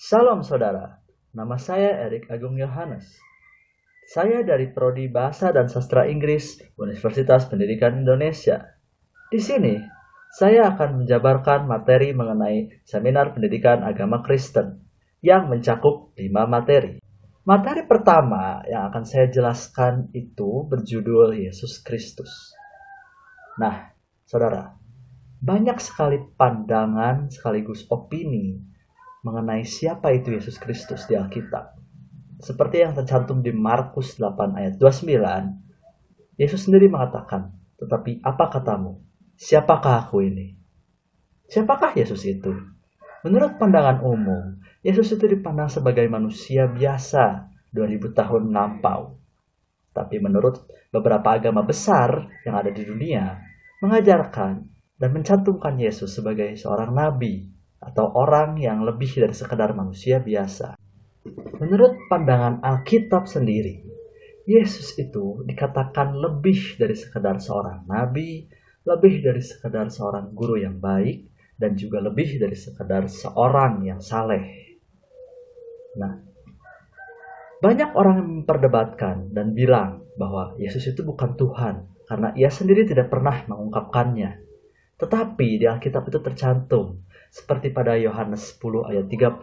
Salam saudara, nama saya Erik Agung Yohanes. Saya dari Prodi Bahasa dan Sastra Inggris, Universitas Pendidikan Indonesia. Di sini, saya akan menjabarkan materi mengenai seminar pendidikan agama Kristen yang mencakup 5 materi. Materi pertama yang akan saya jelaskan itu berjudul Yesus Kristus. Nah, saudara, banyak sekali pandangan sekaligus opini mengenai siapa itu Yesus Kristus di Alkitab. Seperti yang tercantum di Markus 8 ayat 29, Yesus sendiri mengatakan, "Tetapi apa katamu? Siapakah aku ini?" Siapakah Yesus itu? Menurut pandangan umum, Yesus itu dipandang sebagai manusia biasa 2000 tahun lampau. Tapi menurut beberapa agama besar yang ada di dunia, mengajarkan dan mencantumkan Yesus sebagai seorang nabi atau orang yang lebih dari sekadar manusia biasa. Menurut pandangan Alkitab sendiri, Yesus itu dikatakan lebih dari sekadar seorang nabi, lebih dari sekadar seorang guru yang baik, dan juga lebih dari sekadar seorang yang saleh. Nah, banyak orang yang memperdebatkan dan bilang bahwa Yesus itu bukan Tuhan, karena ia sendiri tidak pernah mengungkapkannya. Tetapi di Alkitab itu tercantum, seperti pada Yohanes 10 ayat 30.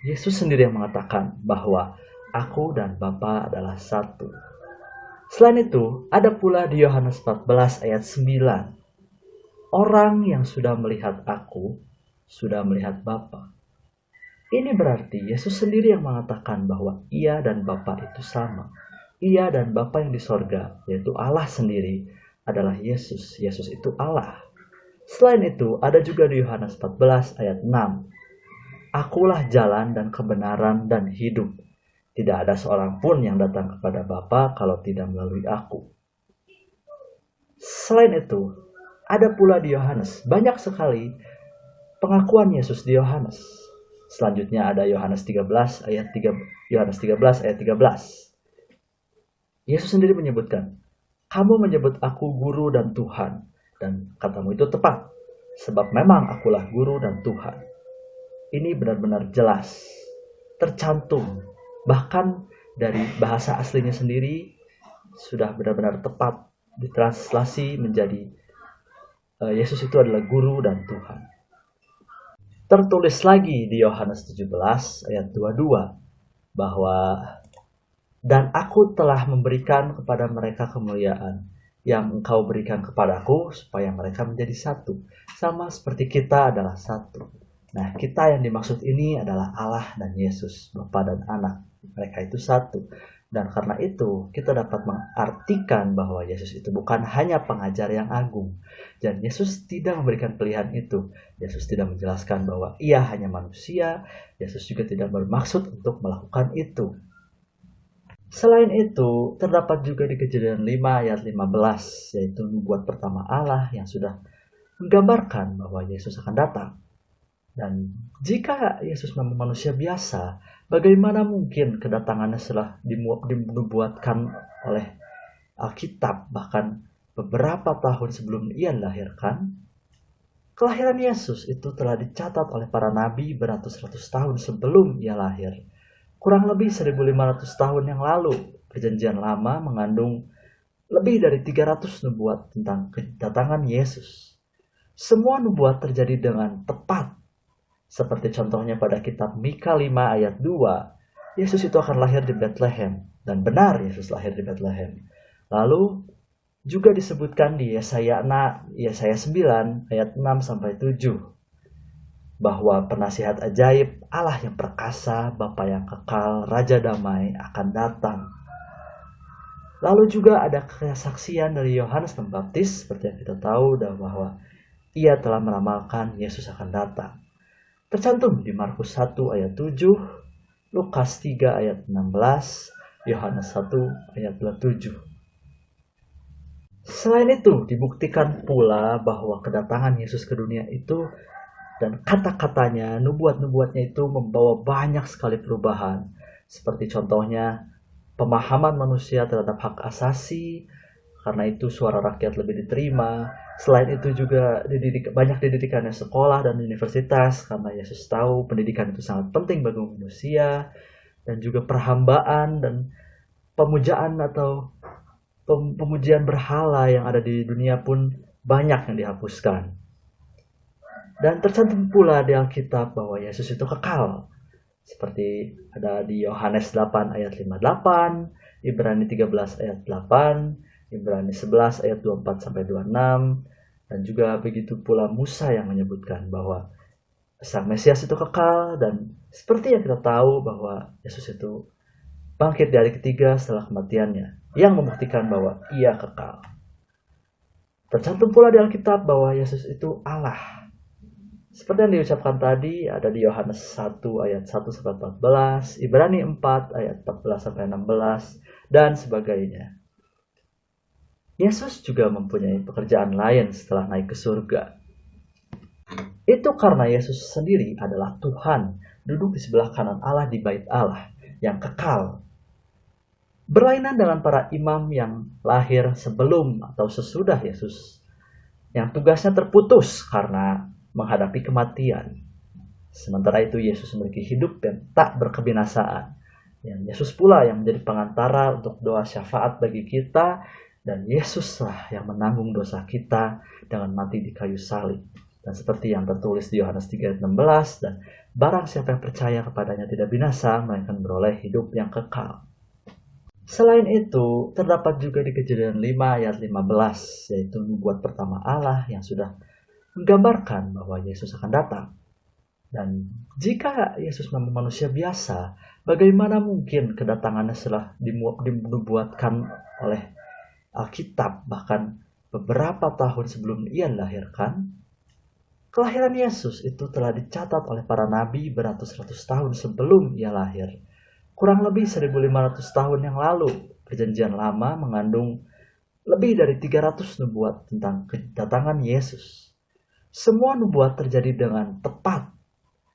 Yesus sendiri yang mengatakan bahwa aku dan Bapa adalah satu. Selain itu, ada pula di Yohanes 14 ayat 9. Orang yang sudah melihat aku, sudah melihat Bapa. Ini berarti Yesus sendiri yang mengatakan bahwa ia dan Bapa itu sama. Ia dan Bapa yang di sorga, yaitu Allah sendiri, adalah Yesus. Yesus itu Allah. Selain itu, ada juga di Yohanes 14 ayat 6. Akulah jalan dan kebenaran dan hidup. Tidak ada seorang pun yang datang kepada Bapa kalau tidak melalui aku. Selain itu, ada pula di Yohanes. Banyak sekali pengakuan Yesus di Yohanes. Selanjutnya ada Yohanes 13 ayat 13. Yesus sendiri menyebutkan, "Kamu menyebut aku guru dan Tuhan, dan katamu itu tepat, sebab memang akulah guru dan Tuhan." Ini benar-benar jelas, tercantum, bahkan dari bahasa aslinya sendiri sudah benar-benar tepat ditranslasi menjadi Yesus itu adalah guru dan Tuhan. Tertulis lagi di Yohanes 17 ayat 22 bahwa dan aku telah memberikan kepada mereka kemuliaan yang engkau berikan kepadaku supaya mereka menjadi satu, sama seperti kita adalah satu. Nah, kita yang dimaksud ini adalah Allah dan Yesus, Bapa dan Anak. Mereka itu satu. Dan karena itu, kita dapat mengartikan bahwa Yesus itu bukan hanya pengajar yang agung. Dan Yesus tidak memberikan pilihan itu. Yesus tidak menjelaskan bahwa ia hanya manusia. Yesus juga tidak bermaksud untuk melakukan itu. Selain itu, terdapat juga di Kejadian 5 ayat 15, yaitu nubuat pertama Allah yang sudah menggambarkan bahwa Yesus akan datang. Dan jika Yesus memang manusia biasa, bagaimana mungkin kedatangannya setelah dinubuatkan oleh Alkitab, bahkan beberapa tahun sebelum ia dilahirkan? Kelahiran Yesus itu telah dicatat oleh para nabi beratus-ratus tahun sebelum ia lahir. Kurang lebih 1500 tahun yang lalu, Perjanjian Lama mengandung lebih dari 300 nubuat tentang kedatangan Yesus. Semua nubuat terjadi dengan tepat. Seperti contohnya pada kitab Mika 5 ayat 2, Yesus itu akan lahir di Bethlehem. Dan benar Yesus lahir di Bethlehem. Lalu juga disebutkan di Yesaya 9 ayat 6 sampai 7 bahwa penasihat ajaib, Allah yang perkasa, Bapa yang kekal, Raja damai akan datang. Lalu juga ada kesaksian dari Yohanes Pembaptis seperti yang kita tahu bahwa ia telah meramalkan Yesus akan datang. Tercantum di Markus 1 ayat 7, Lukas 3 ayat 16, Yohanes 1 ayat 27. Selain itu, dibuktikan pula bahwa kedatangan Yesus ke dunia itu dan kata-katanya, nubuat-nubuatnya itu membawa banyak sekali perubahan. Seperti contohnya, pemahaman manusia terhadap hak asasi, Karena itu suara rakyat lebih diterima. Selain itu juga banyak didikannya sekolah dan universitas, karena Yesus tahu pendidikan itu sangat penting bagi manusia. Dan juga perhambaan dan pemujaan atau pemujian berhala yang ada di dunia pun banyak yang dihapuskan. Dan tercantum pula di Alkitab bahwa Yesus itu kekal. Seperti ada di Yohanes 8 ayat 58, Ibrani 13 ayat 8, Ibrani 11 ayat 24 sampai 26, dan juga begitu pula Musa yang menyebutkan bahwa Sang Mesias itu kekal, dan seperti yang kita tahu bahwa Yesus itu bangkit di hari ketiga setelah kematiannya, yang membuktikan bahwa ia kekal. Tercantum pula di Alkitab bahwa Yesus itu Allah. Seperti yang diucapkan tadi, ada di Yohanes 1 ayat 1 sampai 14, Ibrani 4 ayat 14 sampai 16, dan sebagainya. Yesus juga mempunyai pekerjaan lain setelah naik ke surga. Itu karena Yesus sendiri adalah Tuhan, duduk di sebelah kanan Allah di bait Allah yang kekal. Berlainan dengan para imam yang lahir sebelum atau sesudah Yesus, yang tugasnya terputus karena menghadapi kematian. Sementara itu Yesus memiliki hidup yang tak berkebinasaan. Yang Yesus pula yang menjadi pengantara untuk doa syafaat bagi kita, dan Yesuslah yang menanggung dosa kita dengan mati di kayu salib. Dan seperti yang tertulis di Yohanes 3 ayat 16, dan barang siapa yang percaya kepadanya tidak binasa, melainkan beroleh hidup yang kekal. Selain itu, terdapat juga di Kejadian 5 ayat 15, yaitu nubuat pertama Allah yang sudah menggambarkan bahwa Yesus akan datang. Dan jika Yesus memang manusia biasa, bagaimana mungkin kedatangannya setelah dinubuatkan oleh Alkitab, bahkan beberapa tahun sebelum ia dilahirkan? Kelahiran Yesus itu telah dicatat oleh para nabi beratus-ratus tahun sebelum ia lahir. Kurang lebih 1500 tahun yang lalu, Perjanjian Lama mengandung lebih dari 300 nubuat tentang kedatangan Yesus. Semua nubuat terjadi dengan tepat.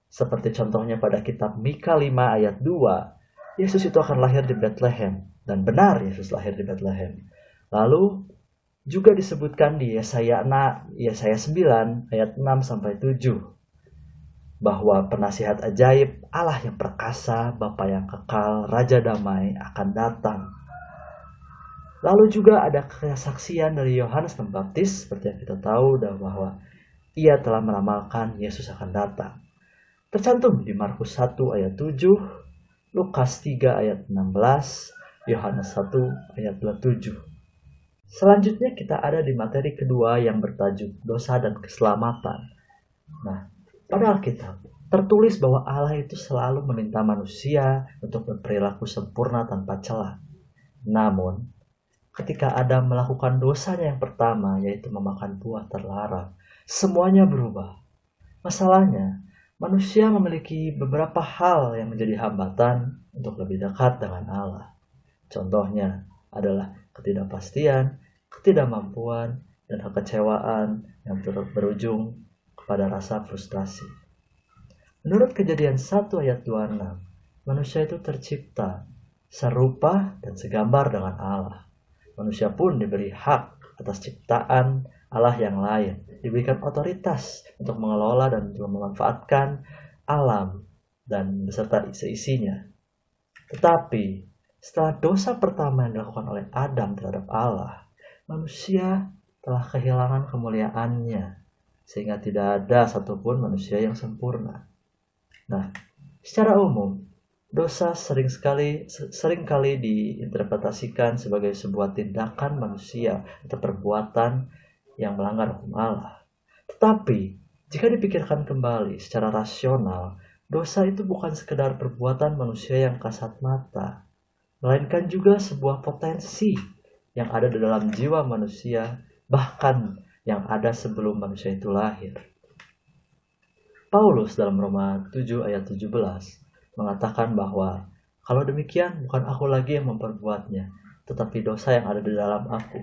Seperti contohnya pada kitab Mika 5 ayat 2, Yesus itu akan lahir di Bethlehem. Dan benar Yesus lahir di Bethlehem. Lalu juga disebutkan di Yesaya 9 ayat 6 sampai 7 bahwa penasihat ajaib, Allah yang perkasa, Bapa yang kekal, Raja damai akan datang. Lalu juga ada kesaksian dari Yohanes Pembaptis, seperti yang kita tahu bahwa ia telah meramalkan Yesus akan datang. Tercantum di Markus 1 ayat 7, Lukas 3 ayat 16, Yohanes 1 ayat 27. Selanjutnya kita ada di materi kedua yang bertajuk dosa dan keselamatan. Nah, pada Alkitab tertulis bahwa Allah itu selalu meminta manusia untuk berperilaku sempurna tanpa celah. Namun, ketika Adam melakukan dosanya yang pertama, yaitu memakan buah terlarang, semuanya berubah. Masalahnya, manusia memiliki beberapa hal yang menjadi hambatan untuk lebih dekat dengan Allah. Contohnya adalah ketidakpastian, ketidakmampuan, dan kekecewaan yang berujung kepada rasa frustrasi. Menurut Kejadian 1 ayat 26, manusia itu tercipta serupa dan segambar dengan Allah. Manusia pun diberi hak atas ciptaan Allah yang lain, diberikan otoritas untuk mengelola dan juga memanfaatkan alam dan beserta seisinya. Tetapi setelah dosa pertama yang dilakukan oleh Adam terhadap Allah, manusia telah kehilangan kemuliaannya, sehingga tidak ada satupun manusia yang sempurna. Nah, secara umum, dosa seringkali diinterpretasikan sebagai sebuah tindakan manusia atau perbuatan yang melanggar hukum Allah. Tetapi, jika dipikirkan kembali secara rasional, dosa itu bukan sekedar perbuatan manusia yang kasat mata, melainkan juga sebuah potensi yang ada di dalam jiwa manusia, bahkan yang ada sebelum manusia itu lahir. Paulus dalam Roma 7 ayat 17 mengatakan bahwa kalau demikian bukan aku lagi yang memperbuatnya, tetapi dosa yang ada di dalam aku.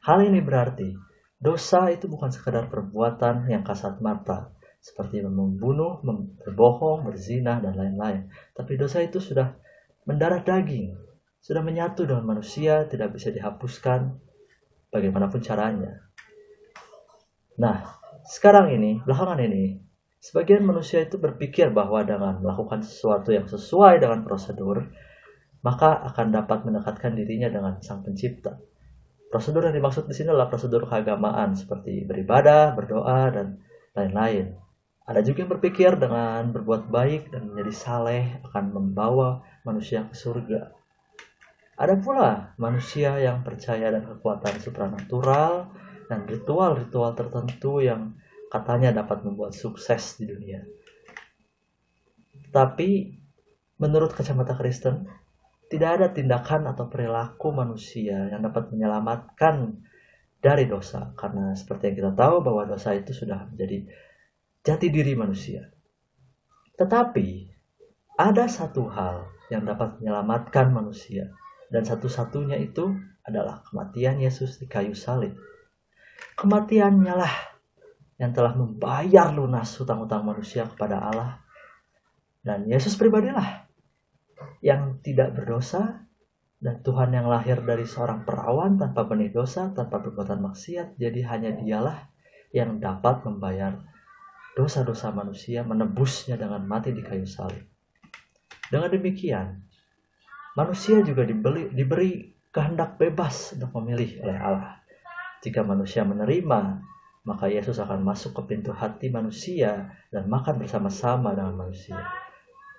Hal ini berarti dosa itu bukan sekadar perbuatan yang kasat mata, seperti membunuh, berbohong, berzina, dan lain-lain. Tapi dosa itu sudah mendarah daging, sudah menyatu dengan manusia, tidak bisa dihapuskan, bagaimanapun caranya. Nah, sekarang ini, belakangan ini, sebagian manusia itu berpikir bahwa dengan melakukan sesuatu yang sesuai dengan prosedur, maka akan dapat mendekatkan dirinya dengan Sang Pencipta. Prosedur yang dimaksud di sini adalah prosedur keagamaan seperti beribadah, berdoa, dan lain-lain. Ada juga yang berpikir dengan berbuat baik dan menjadi saleh akan membawa manusia ke surga. Ada pula manusia yang percaya dan kekuatan supranatural dan ritual-ritual tertentu yang katanya dapat membuat sukses di dunia. Tapi menurut kacamata Kristen, tidak ada tindakan atau perilaku manusia yang dapat menyelamatkan dari dosa. Karena seperti yang kita tahu bahwa dosa itu sudah menjadi jati diri manusia. Tetapi ada satu hal yang dapat menyelamatkan manusia. Dan satu-satunya itu adalah kematian Yesus di kayu salib. Kematiannya lah yang telah membayar lunas hutang-hutang manusia kepada Allah. Dan Yesus pribadilah yang tidak berdosa, dan Tuhan yang lahir dari seorang perawan tanpa benih dosa, tanpa perbuatan maksiat. Jadi hanya dialah yang dapat membayar dosa-dosa manusia, menebusnya dengan mati di kayu salib. Dengan demikian, manusia juga diberi kehendak bebas untuk memilih oleh Allah. Jika manusia menerima, maka Yesus akan masuk ke pintu hati manusia dan makan bersama-sama dengan manusia.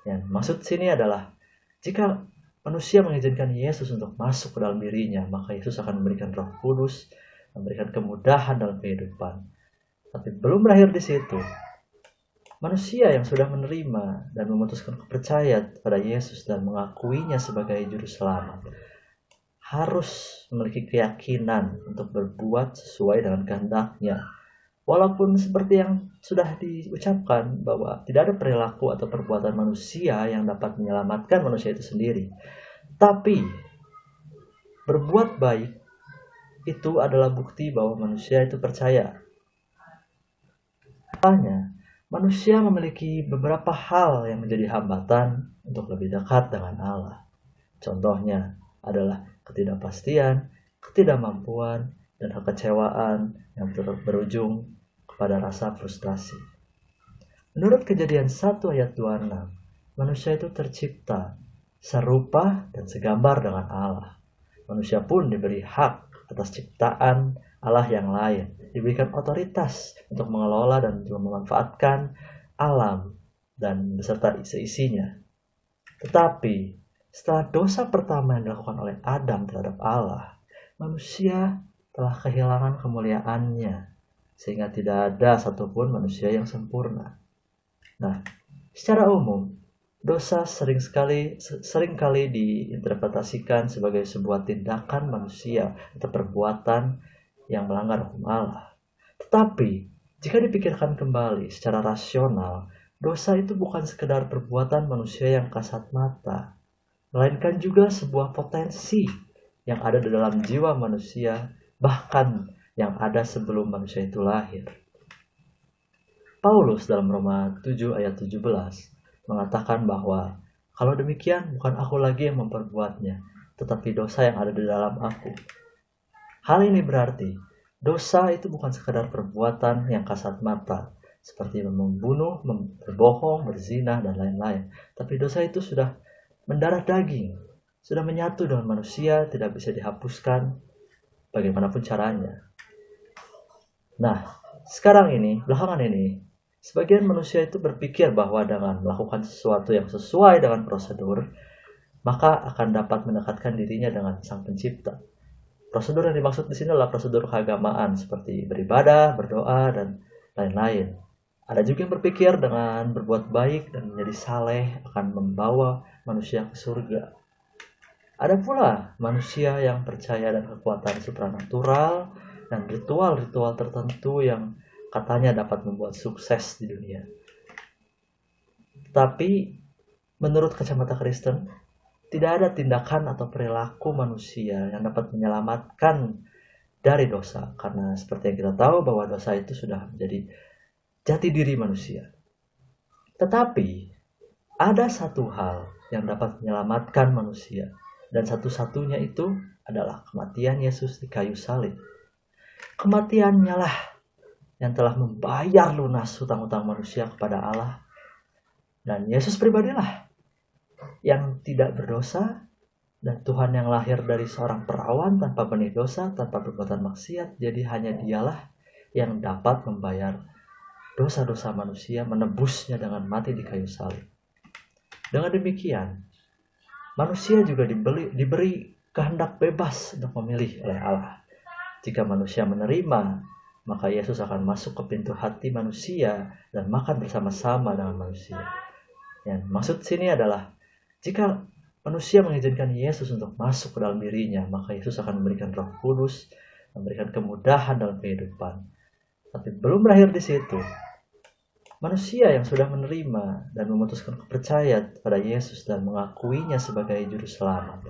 Yang maksud sini adalah, jika manusia mengizinkan Yesus untuk masuk ke dalam dirinya, maka Yesus akan memberikan Roh Kudus, memberikan kemudahan dalam kehidupan. Tapi belum berakhir di situ. Manusia yang sudah menerima dan memutuskan percaya pada Yesus dan mengakuinya sebagai juru selamat harus memiliki keyakinan untuk berbuat sesuai dengan kehendak-Nya. Walaupun seperti yang sudah diucapkan bahwa tidak ada perilaku atau perbuatan manusia yang dapat menyelamatkan manusia itu sendiri. Tapi berbuat baik itu adalah bukti bahwa manusia itu percaya. Makanya manusia memiliki beberapa hal yang menjadi hambatan untuk lebih dekat dengan Allah. Contohnya adalah ketidakpastian, ketidakmampuan, dan kekecewaan yang berujung pada rasa frustrasi. Menurut Kejadian 1 ayat 26, manusia itu tercipta serupa dan segambar dengan Allah. Manusia pun diberi hak atas ciptaan Allah yang lain, diberikan otoritas untuk mengelola dan memanfaatkan alam dan beserta seisinya. Tetapi setelah dosa pertama yang dilakukan oleh Adam terhadap Allah, manusia telah kehilangan kemuliaannya, sehingga tidak ada satupun manusia yang sempurna. Nah, secara umum, dosa seringkali diinterpretasikan sebagai sebuah tindakan manusia atau perbuatan yang melanggar hukum Allah. Tetapi, jika dipikirkan kembali secara rasional, dosa itu bukan sekedar perbuatan manusia yang kasat mata, melainkan juga sebuah potensi yang ada di dalam jiwa manusia, bahkan yang ada sebelum manusia itu lahir. Paulus dalam Roma 7 ayat 17 mengatakan bahwa kalau demikian bukan aku lagi yang memperbuatnya, tetapi dosa yang ada di dalam aku. Hal ini berarti dosa itu bukan sekadar perbuatan yang kasat mata, seperti membunuh, berbohong, berzina, dan lain-lain. Tapi dosa itu sudah mendarah daging, sudah menyatu dengan manusia, tidak bisa dihapuskan bagaimanapun caranya. Nah, sekarang ini, belakangan ini, sebagian manusia itu berpikir bahwa dengan melakukan sesuatu yang sesuai dengan prosedur, maka akan dapat mendekatkan dirinya dengan Sang Pencipta. Prosedur yang dimaksud di sini adalah prosedur keagamaan seperti beribadah, berdoa, dan lain-lain. Ada juga yang berpikir dengan berbuat baik dan menjadi saleh akan membawa manusia ke surga. Ada pula manusia yang percaya dan kekuatan supranatural dan ritual-ritual tertentu yang katanya dapat membuat sukses di dunia. Tapi menurut kacamata Kristen, tidak ada tindakan atau perilaku manusia yang dapat menyelamatkan dari dosa. Karena seperti yang kita tahu bahwa dosa itu sudah menjadi jati diri manusia. Tetapi ada satu hal yang dapat menyelamatkan manusia. Dan satu-satunya itu adalah kematian Yesus di kayu salib. Kematiannya lah yang telah membayar lunas hutang-hutang manusia kepada Allah. Dan Yesus pribadilah yang tidak berdosa, dan Tuhan yang lahir dari seorang perawan tanpa benih dosa, tanpa perbuatan maksiat. Jadi hanya dialah yang dapat membayar dosa-dosa manusia, menebusnya dengan mati di kayu salib. Dengan demikian, manusia juga diberi kehendak bebas untuk memilih oleh Allah. Jika manusia menerima, maka Yesus akan masuk ke pintu hati manusia dan makan bersama-sama dengan manusia. Yang maksud sini adalah, jika manusia mengizinkan Yesus untuk masuk ke dalam dirinya, maka Yesus akan memberikan Roh Kudus, memberikan kemudahan dalam kehidupan. Tapi belum berakhir di situ. Manusia yang sudah menerima dan memutuskan percaya pada Yesus dan mengakuinya sebagai juru selamat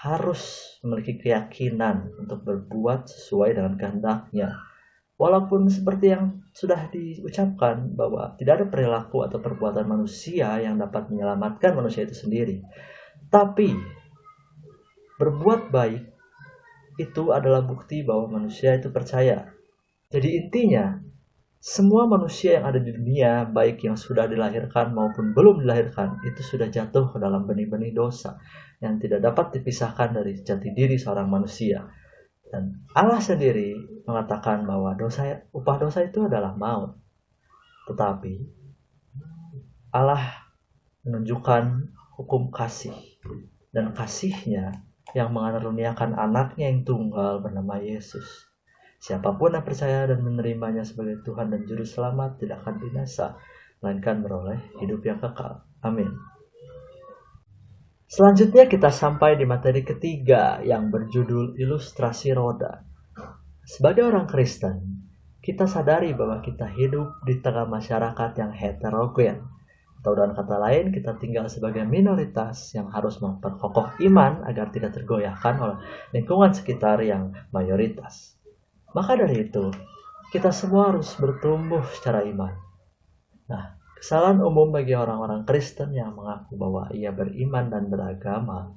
harus memiliki keyakinan untuk berbuat sesuai dengan kehendak-Nya. Walaupun seperti yang sudah diucapkan bahwa tidak ada perilaku atau perbuatan manusia yang dapat menyelamatkan manusia itu sendiri. Tapi berbuat baik itu adalah bukti bahwa manusia itu percaya. Jadi intinya, semua manusia yang ada di dunia, baik yang sudah dilahirkan maupun belum dilahirkan, itu sudah jatuh ke dalam benih-benih dosa yang tidak dapat dipisahkan dari jati diri seorang manusia. Dan Allah sendiri mengatakan bahwa upah dosa itu adalah maut. Tetapi Allah menunjukkan hukum kasih, dan kasih-Nya yang mengaruniakan anaknya yang tunggal bernama Yesus. Siapapun yang percaya dan menerimanya sebagai Tuhan dan Juru Selamat tidak akan binasa, melainkan beroleh hidup yang kekal. Amin. Selanjutnya kita sampai di materi ketiga yang berjudul ilustrasi roda. Sebagai orang Kristen, kita sadari bahwa kita hidup di tengah masyarakat yang heterogen. Atau dengan kata lain, kita tinggal sebagai minoritas yang harus memperkokoh iman agar tidak tergoyahkan oleh lingkungan sekitar yang mayoritas. Maka dari itu, kita semua harus bertumbuh secara iman. Nah, kesalahan umum bagi orang-orang Kristen yang mengaku bahwa ia beriman dan beragama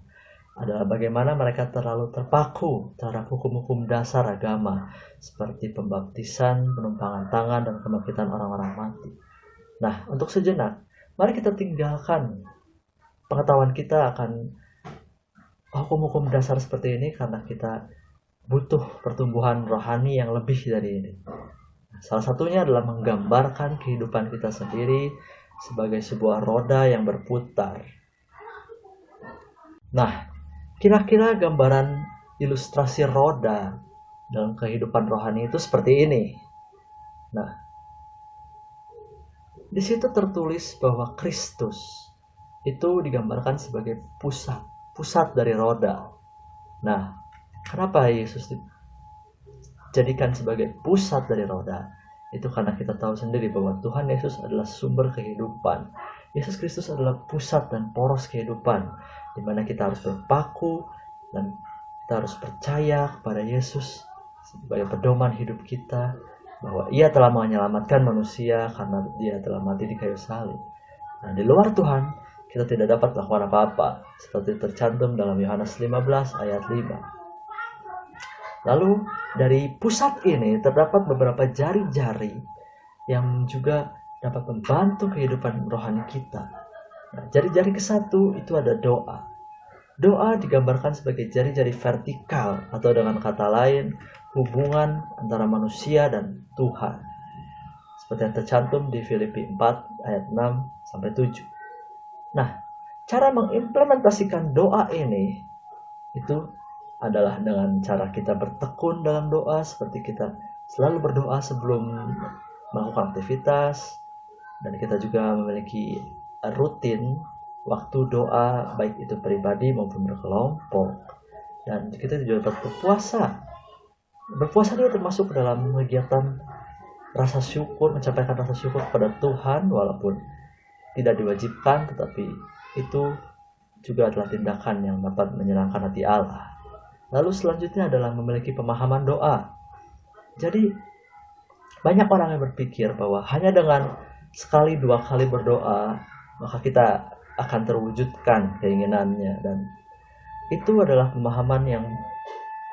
adalah bagaimana mereka terlalu terpaku terhadap hukum-hukum dasar agama seperti pembaptisan, penumpangan tangan, dan kebangkitan orang-orang mati. Nah, untuk sejenak, mari kita tinggalkan pengetahuan kita akan hukum-hukum dasar seperti ini karena kita butuh pertumbuhan rohani yang lebih dari ini. Salah satunya adalah menggambarkan kehidupan kita sendiri sebagai sebuah roda yang berputar. Nah, kira-kira gambaran ilustrasi roda dalam kehidupan rohani itu seperti ini. Nah, di situ tertulis bahwa Kristus itu digambarkan sebagai pusat dari roda. Nah, kenapa Yesus dijadikan sebagai pusat dari roda? Itu karena kita tahu sendiri bahwa Tuhan Yesus adalah sumber kehidupan. Yesus Kristus adalah pusat dan poros kehidupan, di mana kita harus berpaku dan kita harus percaya kepada Yesus sebagai pedoman hidup kita, bahwa Ia telah menyelamatkan manusia karena Dia telah mati di kayu salib. Nah, di luar Tuhan, kita tidak dapat melakukan apa-apa, seperti tercantum dalam Yohanes 15 ayat 5. Lalu dari pusat ini terdapat beberapa jari-jari yang juga dapat membantu kehidupan rohani kita. Nah, jari-jari ke-1 itu ada doa. Doa digambarkan sebagai jari-jari vertikal, atau dengan kata lain, hubungan antara manusia dan Tuhan. Seperti yang tercantum di Filipi 4 ayat 6-7. Nah, cara mengimplementasikan doa ini itu adalah dengan cara kita bertekun dalam doa, seperti kita selalu berdoa sebelum melakukan aktivitas, dan kita juga memiliki rutin waktu doa, baik itu pribadi maupun berkelompok. Dan kita juga dapat berpuasa. Berpuasa juga termasuk dalam kegiatan rasa syukur, mencapai rasa syukur kepada Tuhan, walaupun tidak diwajibkan, tetapi itu juga adalah tindakan yang dapat menyenangkan hati Allah. Lalu selanjutnya adalah memiliki pemahaman doa. Jadi banyak orang yang berpikir bahwa hanya dengan sekali dua kali berdoa maka kita akan terwujudkan keinginannya, dan itu adalah pemahaman yang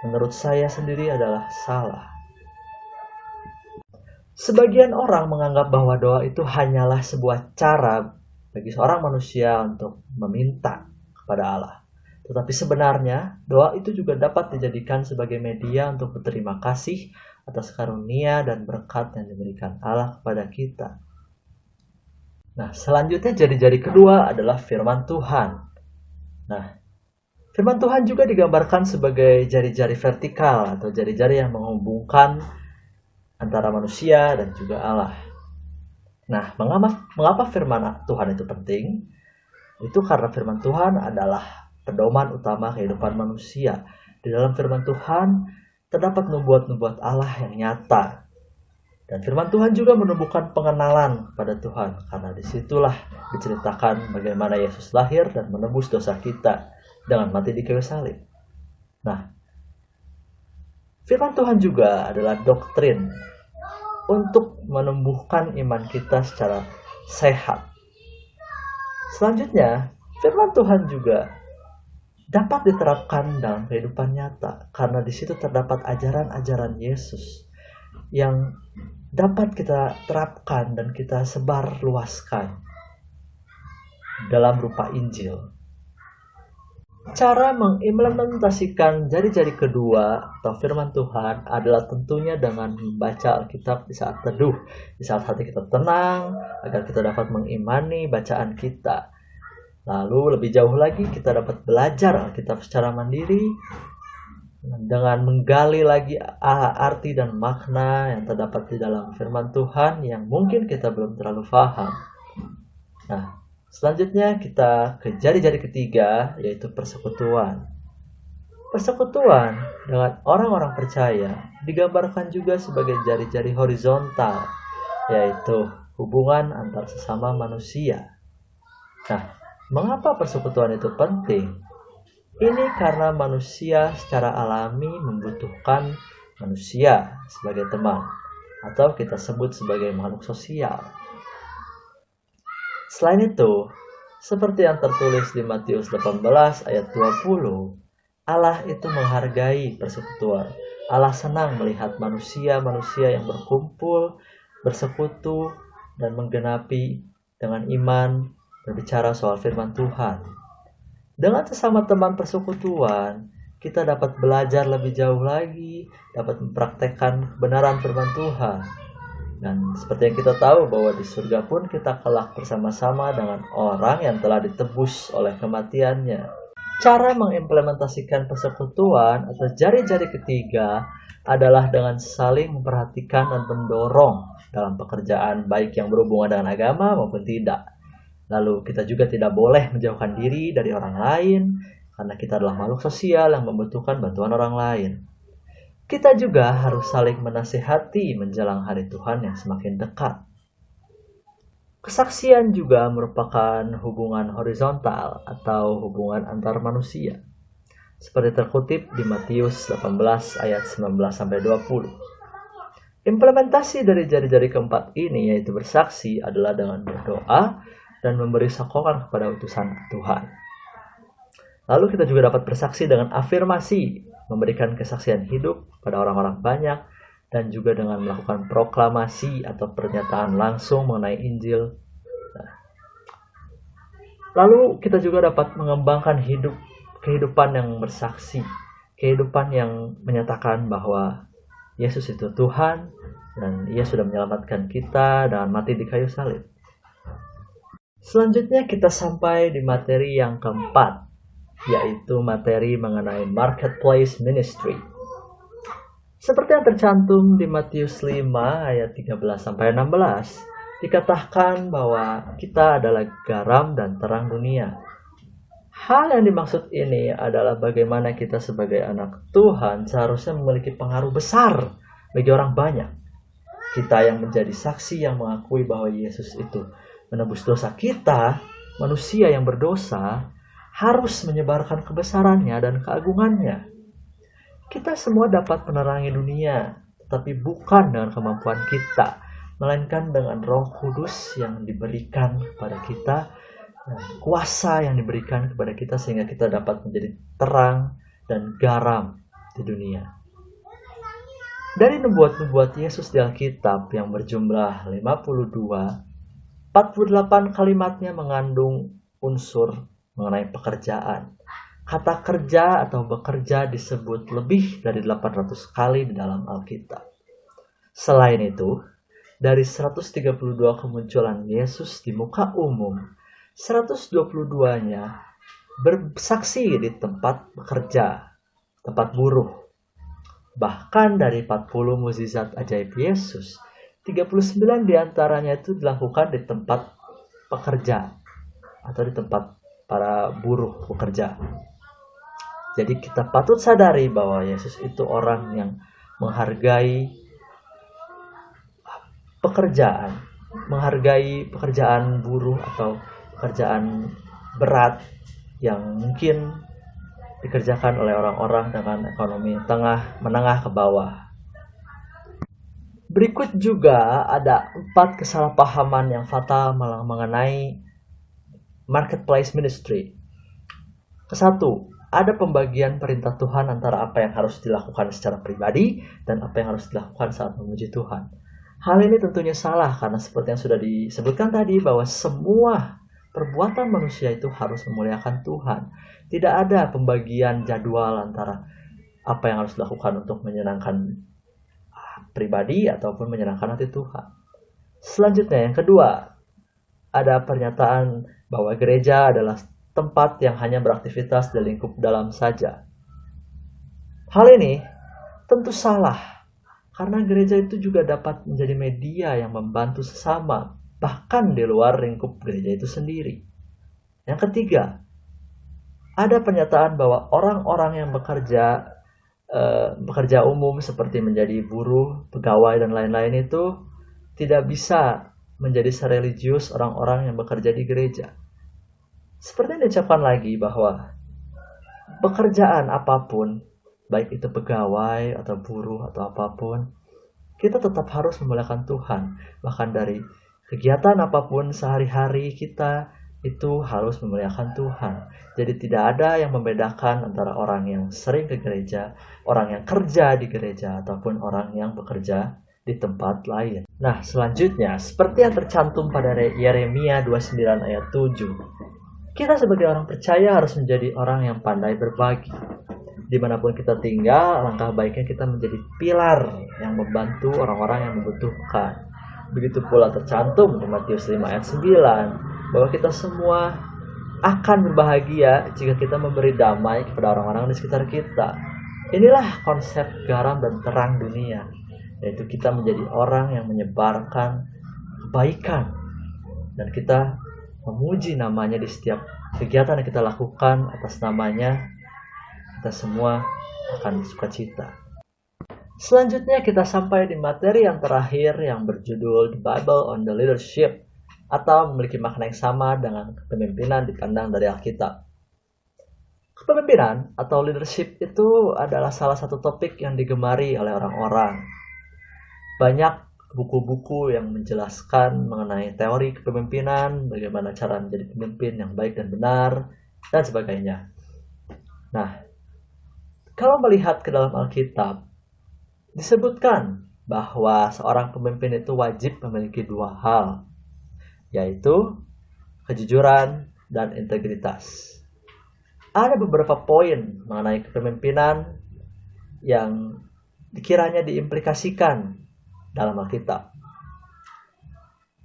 menurut saya sendiri adalah salah. Sebagian orang menganggap bahwa doa itu hanyalah sebuah cara bagi seorang manusia untuk meminta kepada Allah. Tetapi sebenarnya doa itu juga dapat dijadikan sebagai media untuk berterima kasih atas karunia dan berkat yang diberikan Allah kepada kita. Nah, selanjutnya jari-jari kedua adalah firman Tuhan. Nah, firman Tuhan juga digambarkan sebagai jari-jari vertikal atau jari-jari yang menghubungkan antara manusia dan juga Allah. Nah, mengapa firman Tuhan itu penting? Itu karena firman Tuhan adalah pedoman utama kehidupan manusia. Di dalam firman Tuhan terdapat nubuat-nubuat Allah yang nyata. Dan firman Tuhan juga menumbuhkan pengenalan kepada Tuhan, karena disitulah diceritakan bagaimana Yesus lahir dan menebus dosa kita dengan mati di kayu salib. Nah, firman Tuhan juga adalah doktrin untuk menumbuhkan iman kita secara sehat. Selanjutnya, firman Tuhan juga dapat diterapkan dalam kehidupan nyata, karena di situ terdapat ajaran-ajaran Yesus yang dapat kita terapkan dan kita sebar luaskan dalam rupa Injil. Cara mengimplementasikan jari-jari kedua atau firman Tuhan adalah tentunya dengan membaca Alkitab di saat teduh, di saat hati kita tenang, agar kita dapat mengimani bacaan kita. Lalu lebih jauh lagi kita dapat belajar Alkitab secara mandiri dengan menggali lagi arti dan makna yang terdapat di dalam firman Tuhan yang mungkin kita belum terlalu paham. Nah, selanjutnya kita ke jari-jari ketiga, yaitu persekutuan. Persekutuan dengan orang-orang percaya digambarkan juga sebagai jari-jari horizontal, yaitu hubungan antar sesama manusia. Nah, mengapa persekutuan itu penting? Ini karena manusia secara alami membutuhkan manusia sebagai teman, atau kita sebut sebagai makhluk sosial. Selain itu, seperti yang tertulis di Matius 18 ayat 20, Allah itu menghargai persekutuan. Allah senang melihat manusia-manusia yang berkumpul, bersekutu, dan menggenapi dengan iman berbicara soal firman Tuhan. Dengan sesama teman persekutuan, kita dapat belajar lebih jauh lagi, dapat mempraktekkan kebenaran firman Tuhan. Dan seperti yang kita tahu bahwa di surga pun kita kelak bersama-sama dengan orang yang telah ditebus oleh kematiannya. Cara mengimplementasikan persekutuan atau jari-jari ketiga adalah dengan saling memperhatikan dan mendorong dalam pekerjaan baik yang berhubungan dengan agama maupun tidak. Lalu kita juga tidak boleh menjauhkan diri dari orang lain, karena kita adalah makhluk sosial yang membutuhkan bantuan orang lain. Kita juga harus saling menasihati menjelang hari Tuhan yang semakin dekat. Kesaksian juga merupakan hubungan horizontal atau hubungan antar manusia, seperti terkutip di Matius 18 ayat 19-20. Implementasi dari jari-jari keempat ini, yaitu bersaksi, adalah dengan berdoa dan memberi sokongan kepada utusan Tuhan. Lalu kita juga dapat bersaksi dengan afirmasi, memberikan kesaksian hidup pada orang-orang banyak, dan juga dengan melakukan proklamasi atau pernyataan langsung mengenai Injil. Lalu kita juga dapat mengembangkan kehidupan yang bersaksi, kehidupan yang menyatakan bahwa Yesus itu Tuhan, dan Ia sudah menyelamatkan kita dengan mati di kayu salib. Selanjutnya kita sampai di materi yang keempat, yaitu materi mengenai marketplace ministry. Seperti yang tercantum di Matius 5 ayat 13-16, dikatakan bahwa kita adalah garam dan terang dunia. Hal yang dimaksud ini adalah bagaimana kita sebagai anak Tuhan seharusnya memiliki pengaruh besar bagi orang banyak. Kita yang menjadi saksi yang mengakui bahwa Yesus itu menebus dosa kita, manusia yang berdosa, harus menyebarkan kebesarannya dan keagungannya. Kita semua dapat menerangi dunia, tetapi bukan dengan kemampuan kita, melainkan dengan Roh Kudus yang diberikan kepada kita, kuasa yang diberikan kepada kita sehingga kita dapat menjadi terang dan garam di dunia. Dari nubuat-nubuat Yesus di Alkitab yang berjumlah 52, 48 kalimatnya mengandung unsur mengenai pekerjaan. Kata kerja atau bekerja disebut lebih dari 800 kali di dalam Alkitab. Selain itu, dari 132 kemunculan Yesus di muka umum, 122-nya bersaksi di tempat bekerja, tempat buruh. Bahkan dari 40 mukjizat ajaib Yesus, 39 diantaranya itu dilakukan di tempat pekerja atau di tempat para buruh bekerja. Jadi kita patut sadari bahwa Yesus itu orang yang menghargai pekerjaan buruh atau pekerjaan berat yang mungkin dikerjakan oleh orang-orang dengan ekonomi menengah ke bawah. Berikut juga ada 4 kesalahpahaman yang fatal mengenai marketplace ministry. Kesatu, ada pembagian perintah Tuhan antara apa yang harus dilakukan secara pribadi dan apa yang harus dilakukan saat memuji Tuhan. Hal ini tentunya salah karena seperti yang sudah disebutkan tadi bahwa semua perbuatan manusia itu harus memuliakan Tuhan. Tidak ada pembagian jadwal antara apa yang harus dilakukan untuk menyenangkan pribadi ataupun menyenangkan hati Tuhan. Selanjutnya yang kedua, ada pernyataan bahwa gereja adalah tempat yang hanya beraktivitas di lingkup dalam saja. Hal ini tentu salah, karena gereja itu juga dapat menjadi media yang membantu sesama, bahkan di luar lingkup gereja itu sendiri. Yang ketiga, ada pernyataan bahwa orang-orang yang bekerja umum seperti menjadi buruh, pegawai, dan lain-lain itu tidak bisa menjadi sereligius orang-orang yang bekerja di gereja. Seperti yang diucapkan lagi bahwa pekerjaan apapun, baik itu pegawai atau buruh atau apapun, kita tetap harus memuliakan Tuhan. Bahkan dari kegiatan apapun sehari-hari kita itu harus memuliakan Tuhan. Jadi tidak ada yang membedakan antara orang yang sering ke gereja, orang yang kerja di gereja, ataupun orang yang bekerja di tempat lain. Nah, selanjutnya, seperti yang tercantum pada Yeremia 29 ayat 7, kita sebagai orang percaya harus menjadi orang yang pandai berbagi. Dimanapun kita tinggal, langkah baiknya kita menjadi pilar yang membantu orang-orang yang membutuhkan. Begitu pula tercantum di Matius 5 ayat 9, bahwa kita semua akan berbahagia jika kita memberi damai kepada orang-orang di sekitar kita. Inilah konsep garam dan terang dunia, yaitu kita menjadi orang yang menyebarkan kebaikan, dan kita memuji namanya di setiap kegiatan yang kita lakukan. Atas namanya kita semua akan sukacita. Selanjutnya kita sampai di materi yang terakhir yang berjudul The Bible on the Leadership, atau memiliki makna yang sama dengan kepemimpinan dipandang dari Alkitab. Kepemimpinan atau leadership itu adalah salah satu topik yang digemari oleh orang-orang. Banyak buku-buku yang menjelaskan mengenai teori kepemimpinan, bagaimana cara menjadi pemimpin yang baik dan benar, dan sebagainya. Nah, kalau melihat ke dalam Alkitab, disebutkan bahwa seorang pemimpin itu wajib memiliki 2 hal, yaitu kejujuran dan integritas. Ada beberapa poin mengenai kepemimpinan yang dikiranya diimplikasikan dalam Alkitab.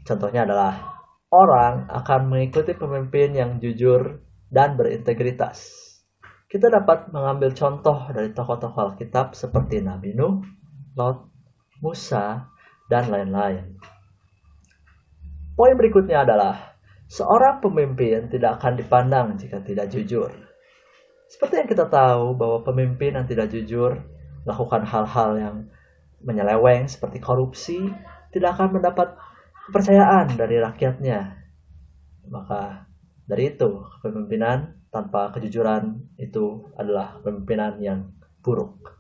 Contohnya adalah orang akan mengikuti pemimpin yang jujur dan berintegritas. Kita dapat mengambil contoh dari tokoh-tokoh Alkitab seperti Nabi Nuh, Lot, Musa, dan lain-lain. Poin berikutnya adalah seorang pemimpin tidak akan dipandang jika tidak jujur. Seperti yang kita tahu bahwa pemimpin yang tidak jujur melakukan hal-hal yang menyeleweng seperti korupsi tidak akan mendapat kepercayaan dari rakyatnya. Maka dari itu, kepemimpinan tanpa kejujuran itu adalah kepemimpinan yang buruk.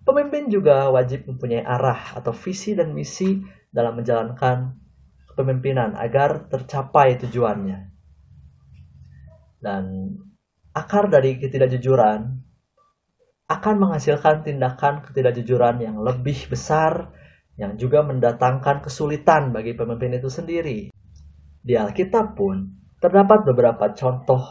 Pemimpin juga wajib mempunyai arah atau visi dan misi dalam menjalankan kepemimpinan agar tercapai tujuannya. Dan akar dari ketidakjujuran akan menghasilkan tindakan ketidakjujuran yang lebih besar, yang juga mendatangkan kesulitan bagi pemimpin itu sendiri. Di Alkitab pun terdapat beberapa contoh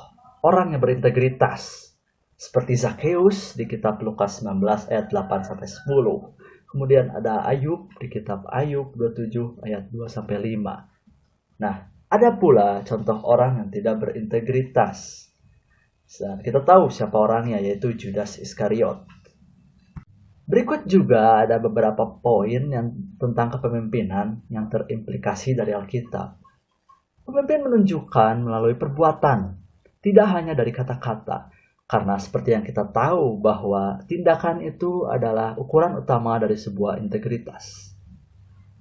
orang yang berintegritas, seperti Zakheus di kitab Lukas 19 ayat 8-10. Kemudian ada Ayub di kitab Ayub 27 ayat 2-5. Nah, ada pula contoh orang yang tidak berintegritas. Kita tahu siapa orangnya, yaitu Judas Iskariot. Berikut juga ada beberapa poin yang tentang kepemimpinan yang terimplikasi dari Alkitab. Pemimpin menunjukkan melalui perbuatan, tidak hanya dari kata-kata. Karena seperti yang kita tahu bahwa tindakan itu adalah ukuran utama dari sebuah integritas.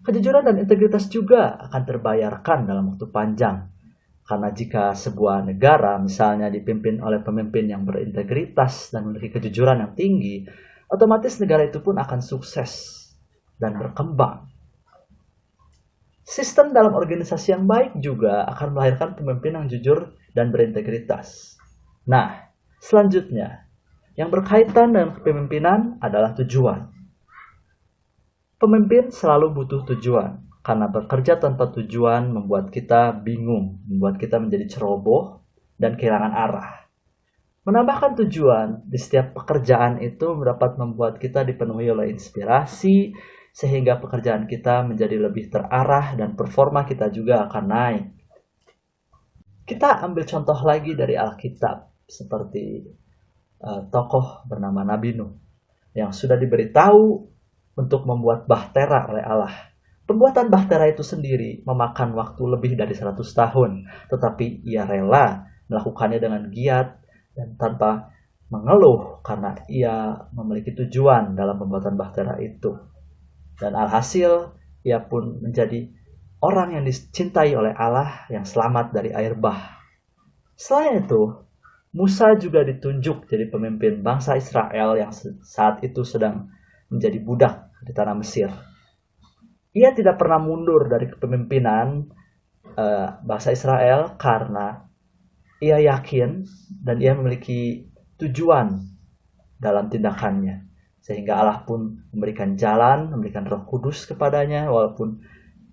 Kejujuran dan integritas juga akan terbayarkan dalam waktu panjang. Karena jika sebuah negara misalnya dipimpin oleh pemimpin yang berintegritas dan memiliki kejujuran yang tinggi, otomatis negara itu pun akan sukses dan berkembang. Sistem dalam organisasi yang baik juga akan melahirkan pemimpin yang jujur dan berintegritas. Nah, selanjutnya, yang berkaitan dengan kepemimpinan adalah tujuan. Pemimpin selalu butuh tujuan, karena bekerja tanpa tujuan membuat kita bingung, membuat kita menjadi ceroboh dan kehilangan arah. Menambahkan tujuan di setiap pekerjaan itu dapat membuat kita dipenuhi oleh inspirasi, sehingga pekerjaan kita menjadi lebih terarah dan performa kita juga akan naik. Kita ambil contoh lagi dari Alkitab, seperti tokoh bernama Nabi Nuh, yang sudah diberitahu untuk membuat bahtera oleh Allah. Pembuatan bahtera itu sendiri memakan waktu lebih dari 100 tahun, tetapi ia rela melakukannya dengan giat dan tanpa mengeluh karena ia memiliki tujuan dalam pembuatan bahtera itu. Dan alhasil, ia pun menjadi orang yang dicintai oleh Allah yang selamat dari air bah. Selain itu, Musa juga ditunjuk jadi pemimpin bangsa Israel yang saat itu sedang menjadi budak di tanah Mesir. Ia tidak pernah mundur dari kepemimpinan bangsa Israel karena ia yakin dan ia memiliki tujuan dalam tindakannya. Sehingga Allah pun memberikan jalan, memberikan Roh Kudus kepadanya, walaupun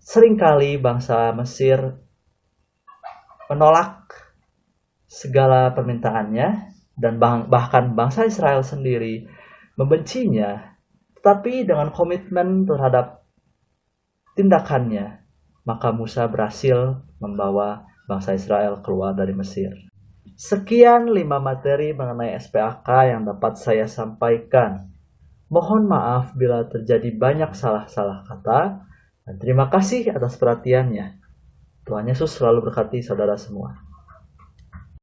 seringkali bangsa Mesir menolak segala permintaannya, dan bahkan bangsa Israel sendiri membencinya, tetapi dengan komitmen terhadap tindakannya, maka Musa berhasil membawa bangsa Israel keluar dari Mesir. Sekian 5 materi mengenai SPAK yang dapat saya sampaikan. Mohon maaf bila terjadi banyak salah-salah kata, dan terima kasih atas perhatiannya. Tuhan Yesus selalu berkati saudara semua.